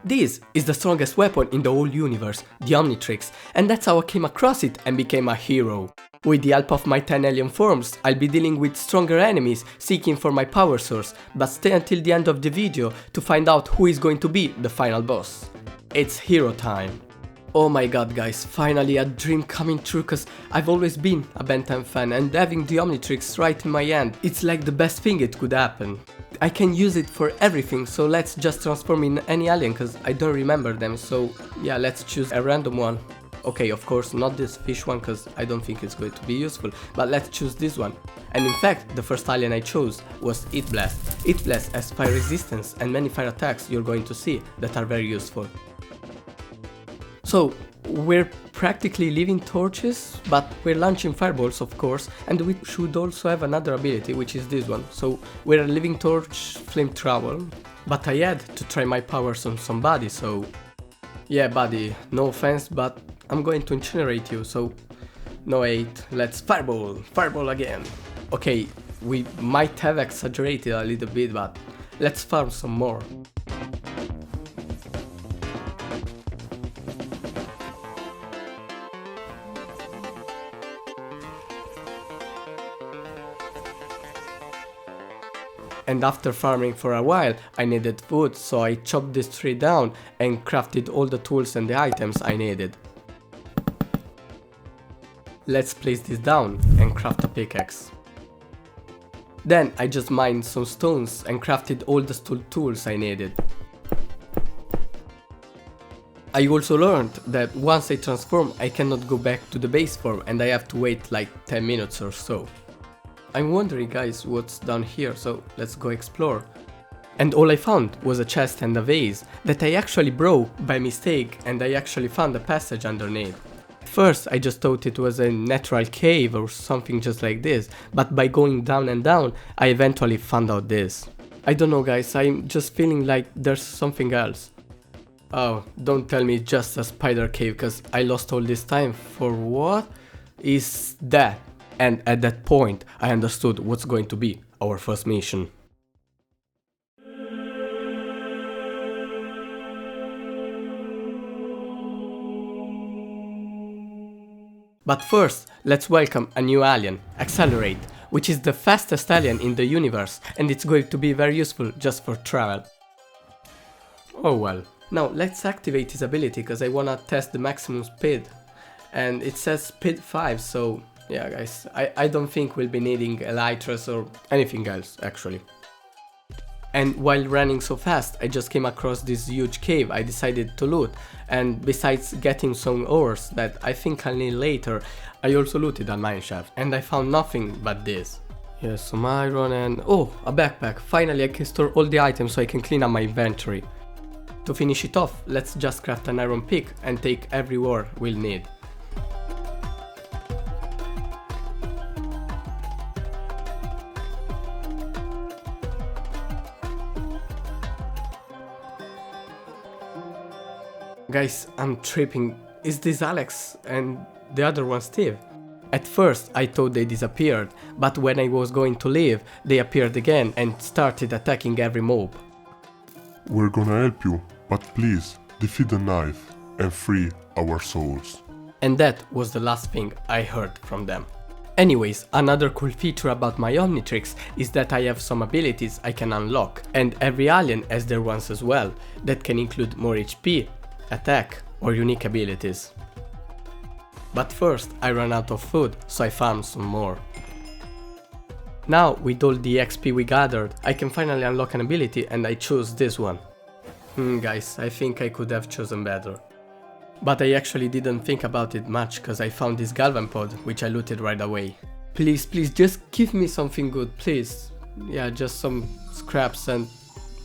This is the strongest weapon in the whole universe, the omnitrix, and that's how I came across it and became a hero. With the help of my 10 alien forms, I'll be dealing with stronger enemies seeking for my power source, but stay until the end of the video to find out who is going to be the final boss. It's hero time. Oh my god guys, finally a dream coming true, cause I've always been a Ben 10 fan and having the omnitrix right in my hand, it's like the best thing it could happen. I can use it for everything, so let's just transform in any alien cause I don't remember them, so yeah, let's choose a random one. Okay, of course not this fish one cause I don't think it's going to be useful, but let's choose this one. And in fact, the first alien I chose was Heat Blast. Heat Blast has fire resistance and many fire attacks you're going to see that are very useful. So, we're practically living torches, but we're launching fireballs of course, and we should also have another ability, which is this one. So, we're a living torch flamethrower, but I had to try my powers on somebody, so... Yeah buddy, no offense, but I'm going to incinerate you, so... No hate, let's fireball again. Okay, we might have exaggerated a little bit, but let's farm some more. And after farming for a while, I needed food, so I chopped this tree down and crafted all the tools and the items I needed. Let's place this down and craft a pickaxe. Then I just mined some stones and crafted all the tools I needed. I also learned that once I transform, I cannot go back to the base form and I have to wait like 10 minutes or so. I'm wondering guys what's down here, so let's go explore. And all I found was a chest and a vase that I actually broke by mistake, and I actually found a passage underneath. At first I just thought it was a natural cave or something just like this, but by going down and down I eventually found out this. I don't know guys, I'm just feeling like there's something else. Oh, don't tell me it's just a spider cave, cause I lost all this time for what is that? And at that point, I understood what's going to be our first mission. But first, let's welcome a new alien, Accelerate, which is the fastest alien in the universe, and it's going to be very useful just for travel. Oh well. Now let's activate his ability, because I wanna test the maximum speed. And it says speed 5, so... yeah guys, I don't think we'll be needing elytras or anything else actually. And while running so fast, I just came across this huge cave I decided to loot, and besides getting some ores that I think I'll need later, I also looted a mineshaft and I found nothing but this. Yeah, some iron and... oh, a backpack! Finally I can store all the items so I can clean up my inventory. To finish it off, let's just craft an iron pick and take every ore we'll need. Guys, I'm tripping. Is this Alex and the other one Steve? At first I thought they disappeared, but when I was going to leave, they appeared again and started attacking every mob. We're gonna help you, but please defeat the knife and free our souls. And that was the last thing I heard from them. Anyways, another cool feature about my omnitrix is that I have some abilities I can unlock, and every alien has their ones as well, that can include more HP, attack or unique abilities. But first I ran out of food, so I farmed some more. Now with all the XP we gathered, I can finally unlock an ability and I chose this one. Guys, I think I could have chosen better. But I actually didn't think about it much, cause I found this galvan pod which I looted right away. Please just give me something good, please. Yeah, just some scraps and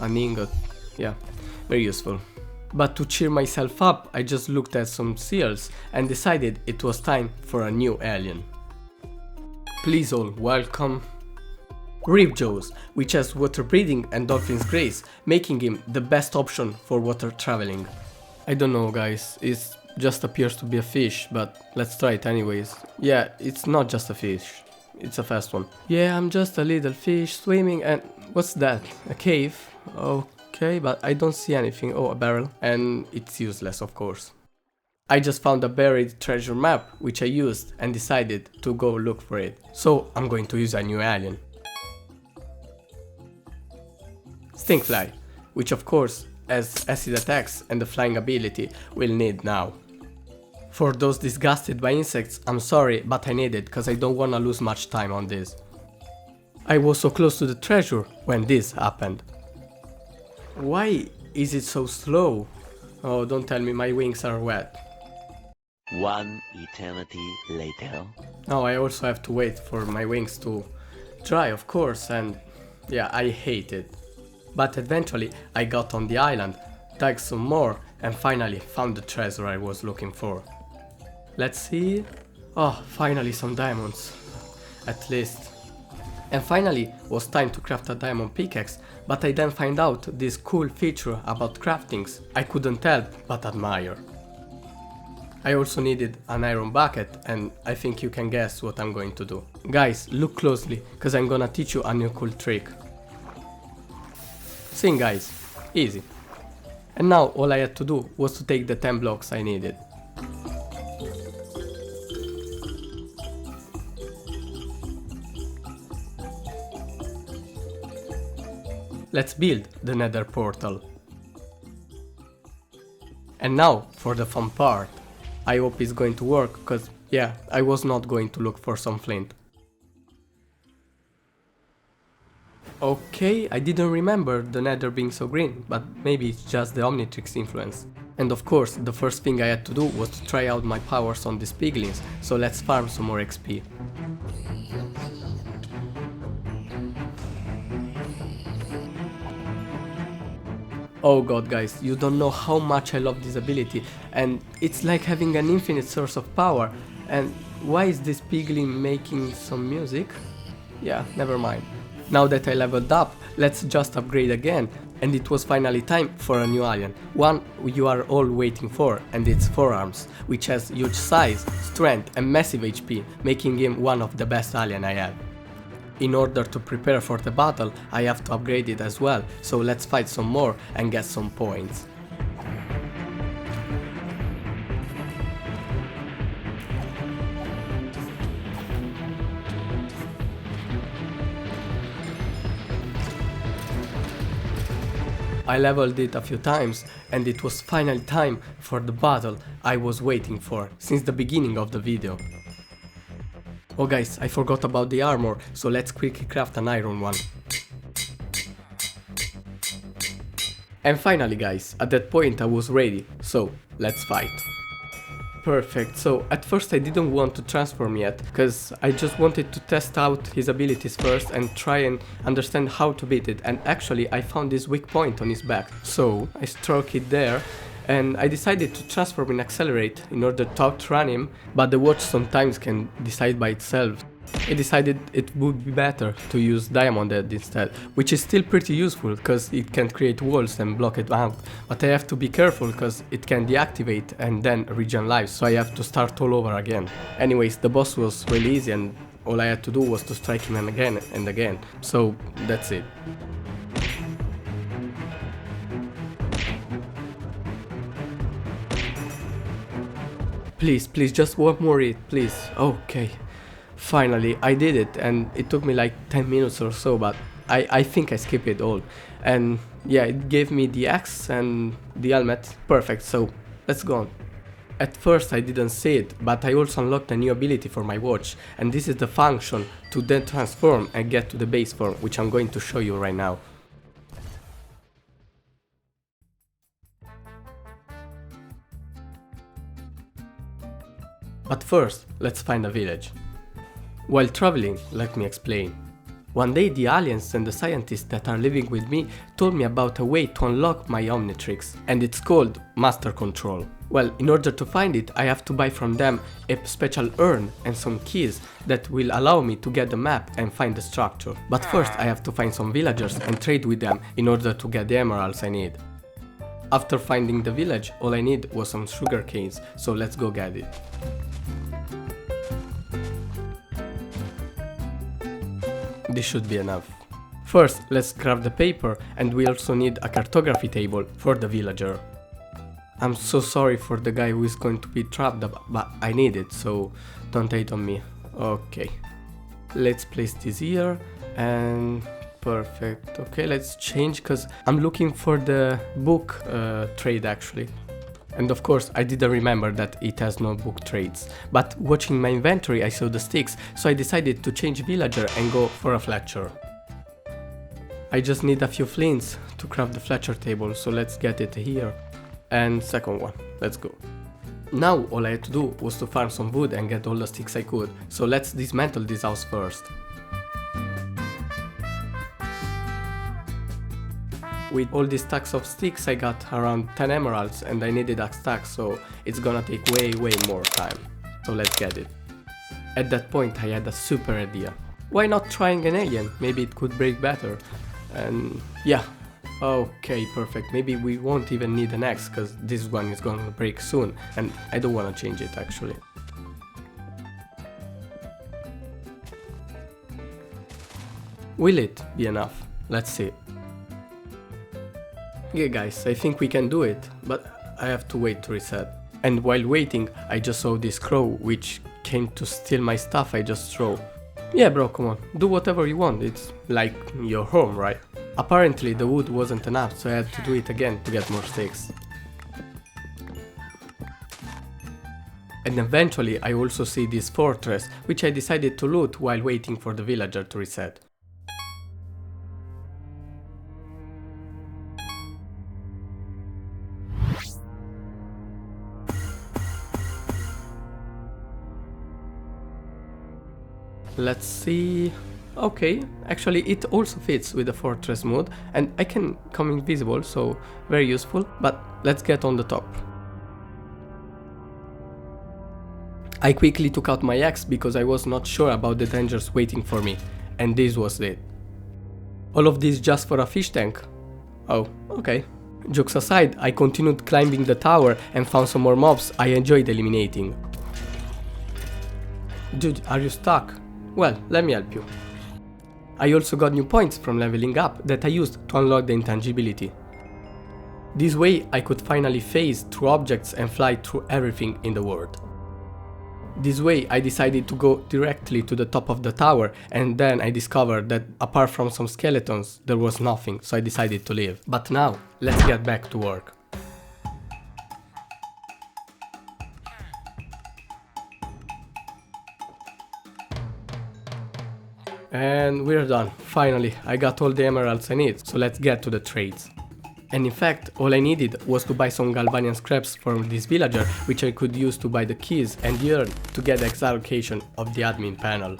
an ingot. Yeah, very useful. But to cheer myself up, I just looked at some seals and decided it was time for a new alien. Please all welcome Ripjaws, which has water breathing and dolphin's grace, making him the best option for water traveling. I don't know guys, it just appears to be a fish, but let's try it anyways. Yeah, it's not just a fish, it's a fast one. Yeah, I'm just a little fish swimming and... what's that? A cave? Okay, but I don't see anything. Oh, a barrel. And it's useless, of course. I just found a buried treasure map, which I used and decided to go look for it. So I'm going to use a new alien. Stinkfly, which of course has acid attacks and the flying ability we'll need now. For those disgusted by insects, I'm sorry, but I need it, cause I don't wanna lose much time on this. I was so close to the treasure when this happened. Why is it so slow? Oh, don't tell me my wings are wet. One eternity later. Now I also have to wait for my wings to dry, of course, and yeah, I hate it. But eventually I got on the island, dug some more, and finally found the treasure I was looking for. Let's see. Oh, finally some diamonds. At least. And finally was time to craft a diamond pickaxe, but I then find out this cool feature about craftings I couldn't help but admire. I also needed an iron bucket, and I think you can guess what I'm going to do. Guys, look closely, cause I'm gonna teach you a new cool trick. See guys, easy. And now all I had to do was to take the 10 blocks I needed. Let's build the nether portal. And now for the fun part. I hope it's going to work, cause yeah, I was not going to look for some flint. Okay, I didn't remember the nether being so green, but maybe it's just the omnitrix influence. And of course, the first thing I had to do was to try out my powers on these piglins, so let's farm some more XP. Oh god guys, you don't know how much I love this ability, and it's like having an infinite source of power. And why is this piglin making some music? Yeah, never mind. Now that I leveled up, let's just upgrade again, and it was finally time for a new alien. One you are all waiting for, and it's Forearms, which has huge size, strength and massive HP, making him one of the best alien I have. In order to prepare for the battle, I have to upgrade it as well, so let's fight some more and get some points. I leveled it a few times, and it was finally time for the battle I was waiting for since the beginning of the video. Oh guys, I forgot about the armor, so let's quickly craft an iron one. And finally guys, at that point I was ready, so let's fight. Perfect, so at first I didn't want to transform yet, cause I just wanted to test out his abilities first and try and understand how to beat it, and actually I found this weak point on his back, so I struck it there. And I decided to transform and accelerate in order to outrun him, but the watch sometimes can decide by itself. I decided it would be better to use Diamond Head instead, which is still pretty useful because it can create walls and block it out, but I have to be careful because it can deactivate and then regen life, so I have to start all over again. Anyways, the boss was really easy and all I had to do was to strike him again and again, so that's it. Please, please, just one more hit, please. Okay. Finally, I did it, and it took me like 10 minutes or so, but I think I skipped it all. And yeah, it gave me the axe and the helmet. Perfect, so let's go on. At first I didn't see it, but I also unlocked a new ability for my watch, and this is the function to then transform and get to the base form, which I'm going to show you right now. But first, let's find a village. While traveling, let me explain. One day the aliens and the scientists that are living with me told me about a way to unlock my omnitrix, and it's called Master Control. Well, in order to find it, I have to buy from them a special urn and some keys that will allow me to get the map and find the structure. But first I have to find some villagers and trade with them in order to get the emeralds I need. After finding the village, all I need was some sugar canes, so let's go get it. This should be enough. First, let's craft the paper, and we also need a cartography table for the villager. I'm so sorry for the guy who is going to be trapped, but I need it, so don't hate on me. Okay. Let's place this here, and perfect. Okay, let's change, because I'm looking for the book trade actually. And of course, I didn't remember that it has no book trades. But watching my inventory, I saw the sticks, so I decided to change villager and go for a Fletcher. I just need a few flints to craft the Fletcher table, so let's get it here. And second one, let's go. Now all I had to do was to farm some wood and get all the sticks I could, so let's dismantle this house first. With all these stacks of sticks I got around 10 emeralds and I needed a stack, so it's gonna take way more time. So let's get it. At that point I had a super idea. Why not trying an alien? Maybe it could break better. And yeah, okay, perfect. Maybe we won't even need an axe, cause this one is gonna break soon and I don't wanna change it actually. Will it be enough? Let's see. Yeah guys, I think we can do it, but I have to wait to reset. And while waiting, I just saw this crow which came to steal my stuff I just threw. Yeah bro, come on, do whatever you want, it's like your home, right? Apparently the wood wasn't enough, so I had to do it again to get more sticks. And eventually I also see this fortress, which I decided to loot while waiting for the villager to reset. Let's see. Okay, actually it also fits with the fortress mode and I can come invisible, so very useful, but let's get on the top. I quickly took out my axe because I was not sure about the dangers waiting for me, and this was it. All of this just for a fish tank? Oh, okay. Jokes aside, I continued climbing the tower and found some more mobs I enjoyed eliminating. Dude, are you stuck? Well, let me help you. I also got new points from leveling up that I used to unlock the intangibility. This way I could finally phase through objects and fly through everything in the world. This way I decided to go directly to the top of the tower, and then I discovered that apart from some skeletons there was nothing, so I decided to leave. But now, let's get back to work. And we're done. Finally, I got all the emeralds I need, so let's get to the trades. And in fact, all I needed was to buy some Galvanian scraps from this villager, which I could use to buy the keys and the urn to get the exact location of the admin panel.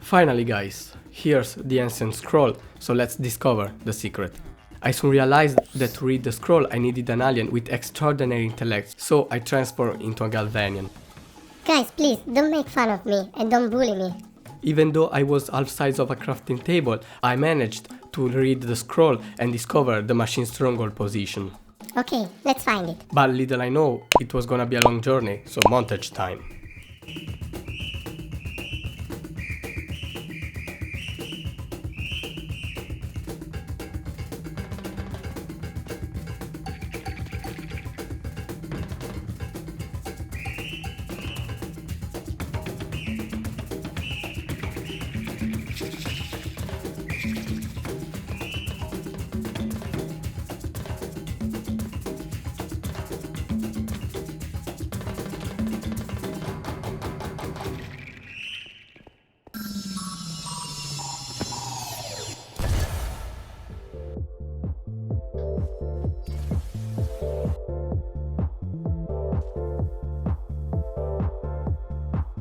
Finally guys, here's the ancient scroll, so let's discover the secret. I soon realized that to read the scroll I needed an alien with extraordinary intellect, so I transformed into a Galvanian. Guys, please, don't make fun of me and don't bully me. Even though I was half size of a crafting table, I managed to read the scroll and discover the machine's stronghold position. Okay, let's find it. But little I know, it was gonna be a long journey, so montage time.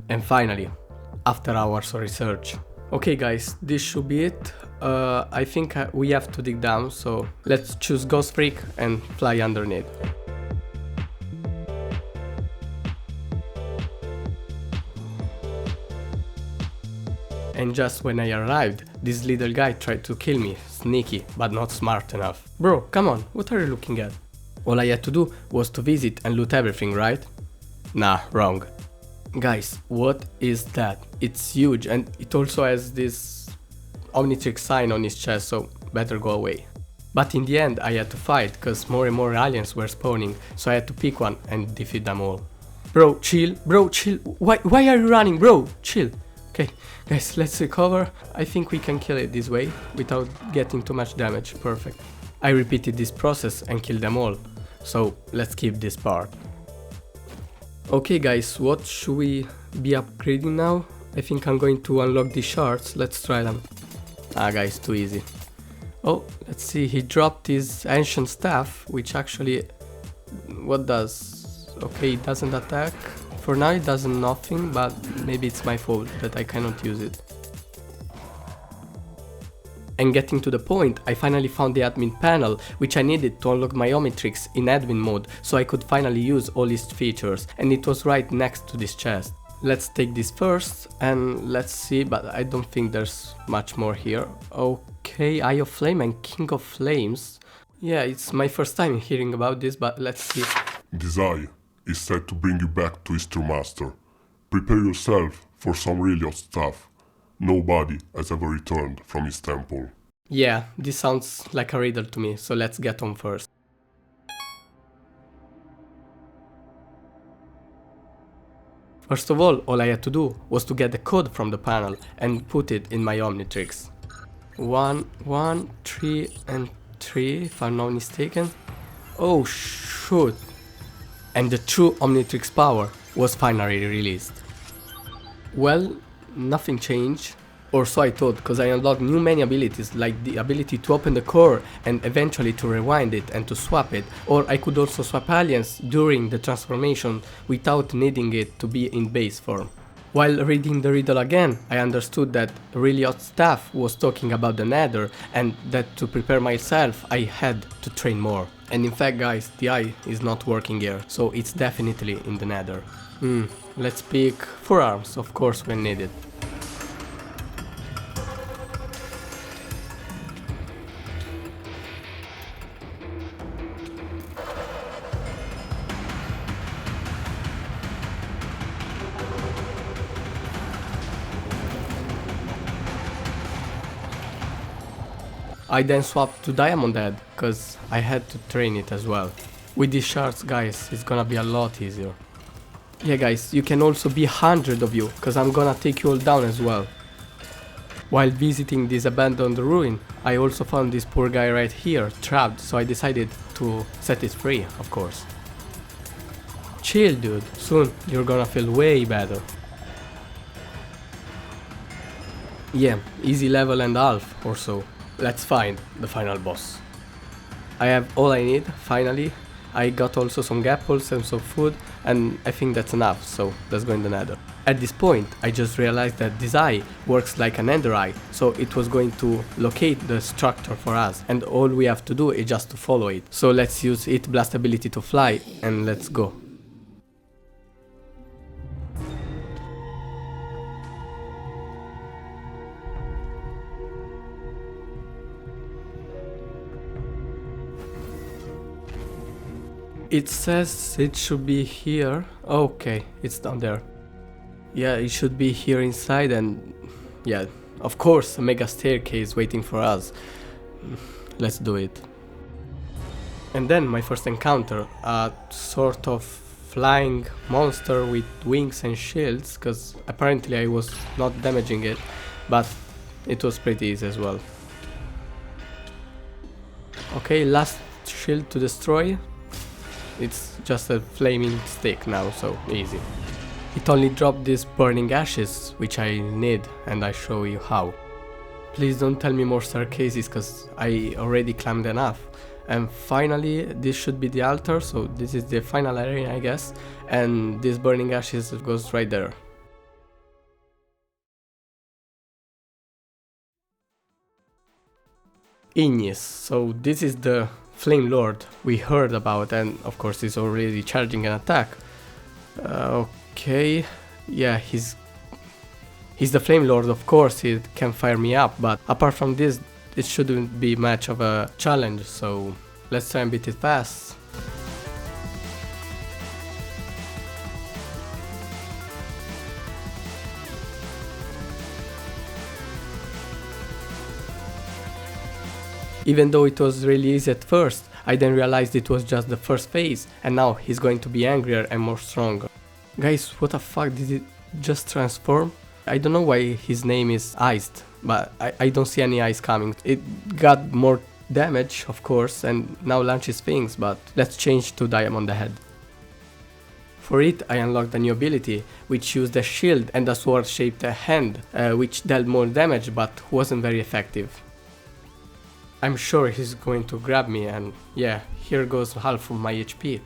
And finally, after hours of research. Okay guys, this should be it. I think we have to dig down, so let's choose Ghost Freak and fly underneath. And just when I arrived, this little guy tried to kill me, sneaky, but not smart enough. Bro, come on, what are you looking at? All I had to do was to visit and loot everything, right? Nah, wrong. Guys, what is that? It's huge and it also has this omnitrix sign on his chest, so better go away. But in the end I had to fight, cause more and more aliens were spawning, so I had to pick one and defeat them all. Bro, chill, why are you running, bro? Chill. Okay, guys, let's recover. I think we can kill it this way, without getting too much damage, perfect. I repeated this process and killed them all, so let's keep this part. Okay guys, what should we be upgrading now? I think I'm going to unlock these shards, let's try them. Ah guys, too easy. Oh, let's see, he dropped his ancient staff, which actually... what does? Okay, it doesn't attack. For now it does nothing, but maybe it's my fault that I cannot use it. And getting to the point, I finally found the admin panel, which I needed to unlock my omnitrix in admin mode, so I could finally use all its features, and it was right next to this chest. Let's take this first, and let's see, but I don't think there's much more here. Okay, Eye of Flame and King of Flames. Yeah, it's my first time hearing about this, but let's see. This eye is said to bring you back to his true master. Prepare yourself for some really hot stuff. Nobody has ever returned from his temple. Yeah, this sounds like a riddle to me, so let's get on first. First of all I had to do was to get the code from the panel and put it in my omnitrix. 1, 1, 3 and 3 if I'm not mistaken. Oh shoot! And the true omnitrix power was finally released. Well, nothing changed, or so I thought, because I unlocked new many abilities, like the ability to open the core and eventually to rewind it and to swap it, or I could also swap aliens during the transformation without needing it to be in base form. While reading the riddle again, I understood that really hot stuff was talking about the nether, and that to prepare myself I had to train more. And in fact guys, the eye is not working here, so it's definitely in the nether. Let's pick forearms, of course, when needed. I then swapped to Diamond Head, cause I had to train it as well. With these shards guys, it's gonna be a lot easier. Yeah guys, you can also be 100 of you, cause I'm gonna take you all down as well. While visiting this abandoned ruin, I also found this poor guy right here, trapped, so I decided to set it free, of course. Chill dude, soon you're gonna feel way better. Yeah, easy level and half or so. Let's find the final boss. I have all I need, finally. I got also some apples and some food, and I think that's enough, so let's go in the nether. At this point, I just realized that this eye works like an ender eye, so it was going to locate the structure for us, and all we have to do is just to follow it. So let's use its blast ability to fly, and let's go. It says it should be here. Okay, it's down there. Yeah, it should be here inside, and yeah, of course, a mega staircase waiting for us. Let's do it. And then my first encounter, a sort of flying monster with wings and shields, because apparently I was not damaging it, but it was pretty easy as well. Okay, last shield to destroy. It's just a flaming stick now, so easy. It only dropped these burning ashes, which I need, and I show you how. Please don't tell me more staircases, cause I already climbed enough. And finally, this should be the altar, so this is the final area, I guess, and this burning ashes goes right there. Ignis, so this is the Flame Lord we heard about, and of course he's already charging an attack. Okay, yeah, he's the Flame Lord, of course, he can fire me up, but apart from this, it shouldn't be much of a challenge, so let's try and beat it fast. Even though it was really easy at first, I then realized it was just the first phase, and now he's going to be angrier and more stronger. Guys, what the fuck, did it just transform? I don't know why his name is Iced, but I don't see any ice coming. It got more damage, of course, and now launches things, but let's change to Diamond Head. For it, I unlocked a new ability, which used a shield and a sword-shaped hand, which dealt more damage but wasn't very effective. I'm sure he's going to grab me, and yeah, here goes half of my HP.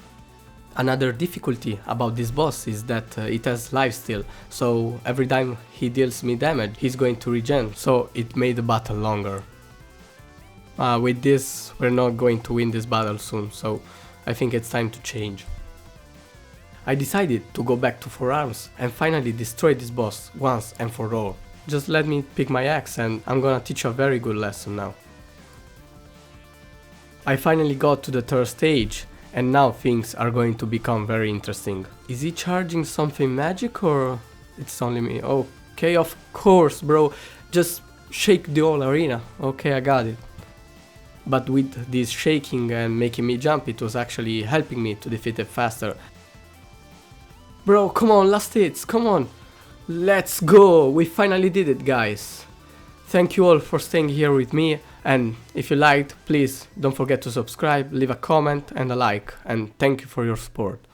Another difficulty about this boss is that it has lifesteal, so every time he deals me damage, he's going to regen, so it made the battle longer. With this, we're not going to win this battle soon, so I think it's time to change. I decided to go back to 4 arms and finally destroy this boss once and for all. Just let me pick my axe and I'm gonna teach you a very good lesson now. I finally got to the 3rd stage and now things are going to become very interesting. Is he charging something magic or it's only me? Okay, of course, bro. Just shake the whole arena. Okay, I got it. But with this shaking and making me jump, it was actually helping me to defeat it faster. Bro, come on, last hits, come on. Let's go, we finally did it, guys. Thank you all for staying here with me, and if you liked, please don't forget to subscribe, leave a comment and a like, and thank you for your support.